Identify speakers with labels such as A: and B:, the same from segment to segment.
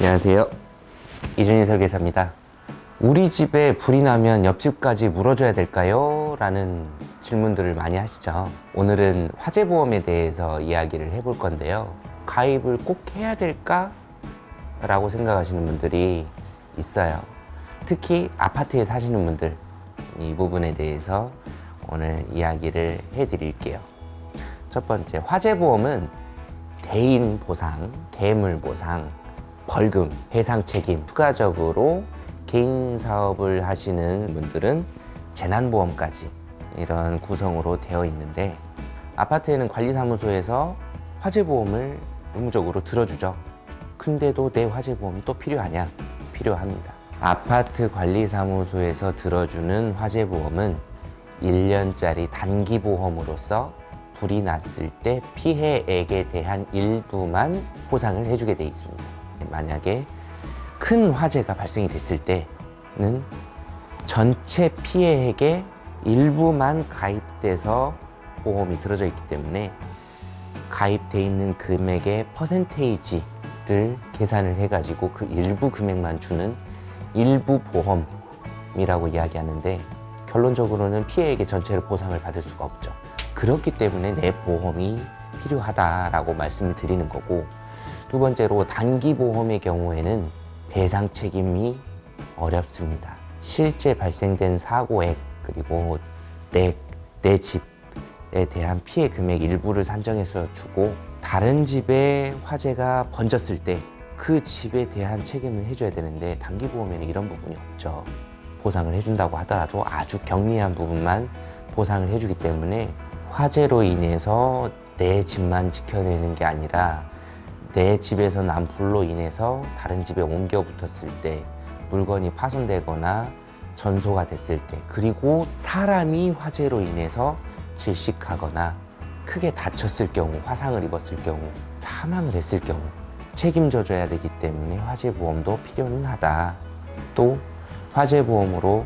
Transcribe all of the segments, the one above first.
A: 안녕하세요. 이준희 설계사입니다. 우리 집에 불이 나면 옆집까지 물어줘야 될까요? 라는 질문들을 많이 하시죠. 오늘은 화재보험에 대해서 이야기를 해볼 건데요. 가입을 꼭 해야 될까? 라고 생각하시는 분들이 있어요. 특히 아파트에 사시는 분들, 이 부분에 대해서 오늘 이야기를 해드릴게요. 첫 번째, 화재보험은 대인 보상, 괴물 보상, 벌금, 배상 책임, 추가적으로 개인 사업을 하시는 분들은 재난보험까지 이런 구성으로 되어 있는데, 아파트에는 관리사무소에서 화재보험을 의무적으로 들어주죠. 근데도 내 화재보험이 또 필요하냐? 필요합니다. 아파트 관리사무소에서 들어주는 화재보험은 1년짜리 단기보험으로서 불이 났을 때 피해액에 대한 일부만 보상을 해주게 돼 있습니다. 만약에 큰 화재가 발생이 됐을 때는 전체 피해액의 일부만 가입돼서 보험이 들어져 있기 때문에 가입돼 있는 금액의 퍼센테이지를 계산을 해가지고 그 일부 금액만 주는 일부 보험이라고 이야기하는데, 결론적으로는 피해액의 전체를 보상을 받을 수가 없죠. 그렇기 때문에 내 보험이 필요하다라고 말씀을 드리는 거고, 두 번째로 단기보험의 경우에는 배상 책임이 어렵습니다. 실제 발생된 사고액, 그리고 내 집에 대한 피해 금액 일부를 산정해서 주고, 다른 집에 화재가 번졌을 때 그 집에 대한 책임을 해줘야 되는데, 단기보험에는 이런 부분이 없죠. 보상을 해준다고 하더라도 아주 경미한 부분만 보상을 해주기 때문에 화재로 인해서 내 집만 지켜내는 게 아니라 내 집에서 난 불로 인해서 다른 집에 옮겨 붙었을 때, 물건이 파손되거나 전소가 됐을 때, 그리고 사람이 화재로 인해서 질식하거나 크게 다쳤을 경우, 화상을 입었을 경우, 사망을 했을 경우 책임져 줘야 되기 때문에 화재보험도 필요는 하다. 또 화재보험으로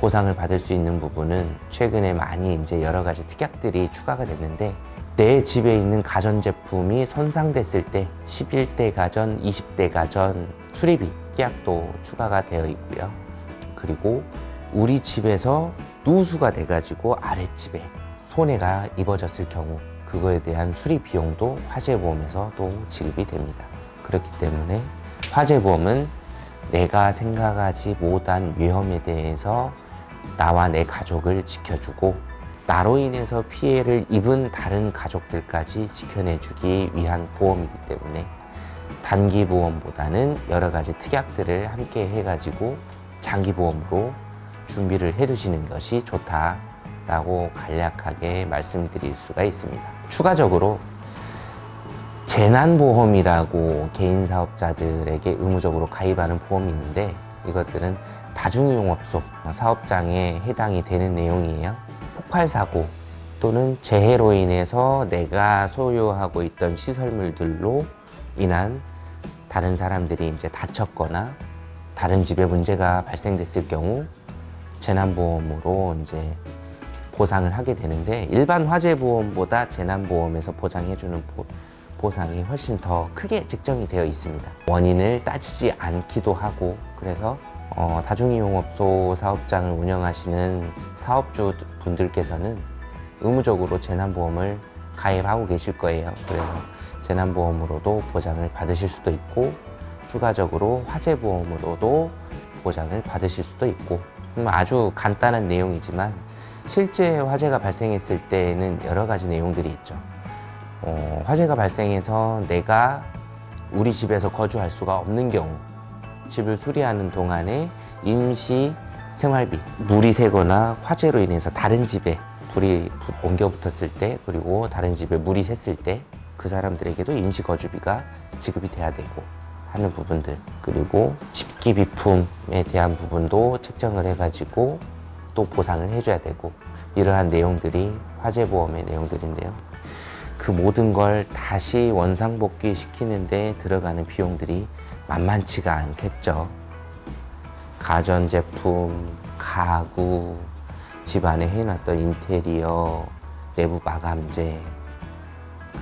A: 보상을 받을 수 있는 부분은 최근에 많이 이제 여러 가지 특약들이 추가가 됐는데, 내 집에 있는 가전제품이 손상됐을 때 11대 가전, 20대 가전 수리비 특약도 추가가 되어 있고요. 그리고 우리 집에서 누수가 돼가지고 아랫집에 손해가 입어졌을 경우, 그거에 대한 수리 비용도 화재보험에서 또 지급이 됩니다. 그렇기 때문에 화재보험은 내가 생각하지 못한 위험에 대해서 나와 내 가족을 지켜주고, 나로 인해서 피해를 입은 다른 가족들까지 지켜내주기 위한 보험이기 때문에 단기보험보다는 여러 가지 특약들을 함께 해가지고 장기보험으로 준비를 해두시는 것이 좋다라고 간략하게 말씀드릴 수가 있습니다. 추가적으로 재난보험이라고 개인 사업자들에게 의무적으로 가입하는 보험이 있는데, 이것들은 다중이용업소 사업장에 해당이 되는 내용이에요. 폭발사고 또는 재해로 인해서 내가 소유하고 있던 시설물들로 인한 다른 사람들이 이제 다쳤거나 다른 집에 문제가 발생됐을 경우 재난보험으로 이제 보상을 하게 되는데, 일반 화재보험보다 재난보험에서 보장해주는 보상이 훨씬 더 크게 책정이 되어 있습니다. 원인을 따지지 않기도 하고, 그래서 다중이용업소 사업장을 운영하시는 사업주 분들께서는 의무적으로 재난보험을 가입하고 계실 거예요. 그래서 재난보험으로도 보장을 받으실 수도 있고, 추가적으로 화재보험으로도 보장을 받으실 수도 있고, 아주 간단한 내용이지만 실제 화재가 발생했을 때에는 여러 가지 내용들이 있죠. 화재가 발생해서 내가 우리 집에서 거주할 수가 없는 경우, 집을 수리하는 동안에 임시 생활비, 물이 새거나 화재로 인해서 다른 집에 불이 옮겨 붙었을 때, 그리고 다른 집에 물이 샜을 때 그 사람들에게도 임시 거주비가 지급이 돼야 되고 하는 부분들, 그리고 집기 비품에 대한 부분도 책정을 해가지고 또 보상을 해줘야 되고, 이러한 내용들이 화재보험의 내용들인데요. 그 모든 걸 다시 원상복귀 시키는 데 들어가는 비용들이 만만치가 않겠죠. 가전제품, 가구, 집 안에 해놨던 인테리어, 내부 마감재,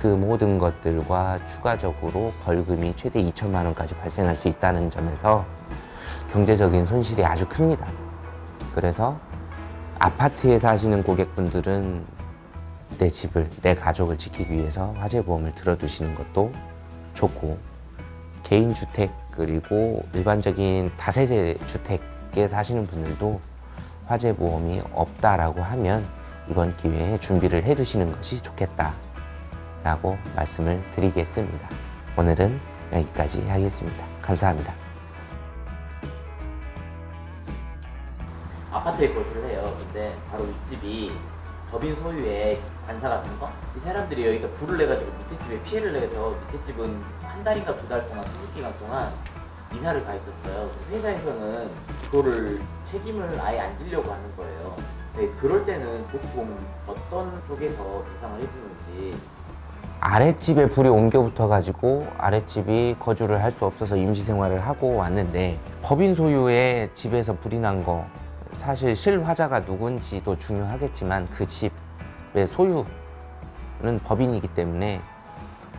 A: 그 모든 것들과 추가적으로 벌금이 최대 2천만 원까지 발생할 수 있다는 점에서 경제적인 손실이 아주 큽니다. 그래서 아파트에 사시는 고객분들은 내 집을, 내 가족을 지키기 위해서 화재보험을 들어두시는 것도 좋고, 개인주택 그리고 일반적인 다세대 주택에 사시는 분들도 화재보험이 없다라고 하면 이번 기회에 준비를 해두시는 것이 좋겠다라고 말씀을 드리겠습니다. 오늘은 여기까지 하겠습니다. 감사합니다.
B: 아파트에 거주를 해요. 근데 바로 윗집이 법인 소유의 관사 같은 거? 이 사람들이 여기가 불을 내가지고 밑에 집에 피해를 내서 밑에 집은 한 달인가 두 달 동안 수습 기간 동안 이사를 가 있었어요. 회사에서는 그거를 책임을 아예 안 지려고 하는 거예요. 근데 그럴 때는 보통 어떤 쪽에서 보상을 해주는지.
A: 아랫집에 불이 옮겨 붙어가지고 아랫집이 거주를 할 수 없어서 임시생활을 하고 왔는데, 법인 소유의 집에서 불이 난 거, 사실 실화자가 누군지도 중요하겠지만 그 집의 소유는 법인이기 때문에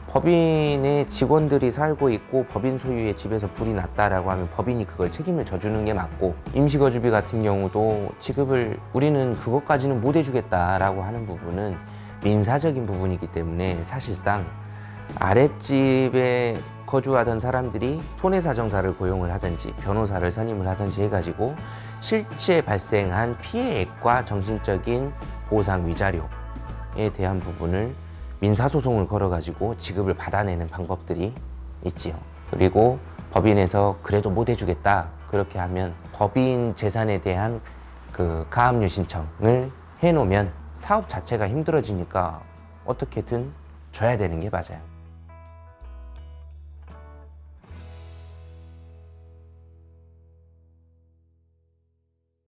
A: 법인의 직원들이 살고 있고 법인 소유의 집에서 불이 났다라고 하면 법인이 그걸 책임을 져주는 게 맞고, 임시거주비 같은 경우도 지급을 우리는 그것까지는 못 해주겠다라고 하는 부분은 민사적인 부분이기 때문에 사실상 아랫집에 거주하던 사람들이 손해사정사를 고용을 하든지 변호사를 선임을 하든지 해가지고 실제 발생한 피해액과 정신적인 보상 위자료에 대한 부분을 민사소송을 걸어가지고 지급을 받아내는 방법들이 있지요. 그리고 법인에서 그래도 못 해주겠다 그렇게 하면 법인 재산에 대한 그 가압류 신청을 해놓으면 사업 자체가 힘들어지니까 어떻게든 줘야 되는 게 맞아요.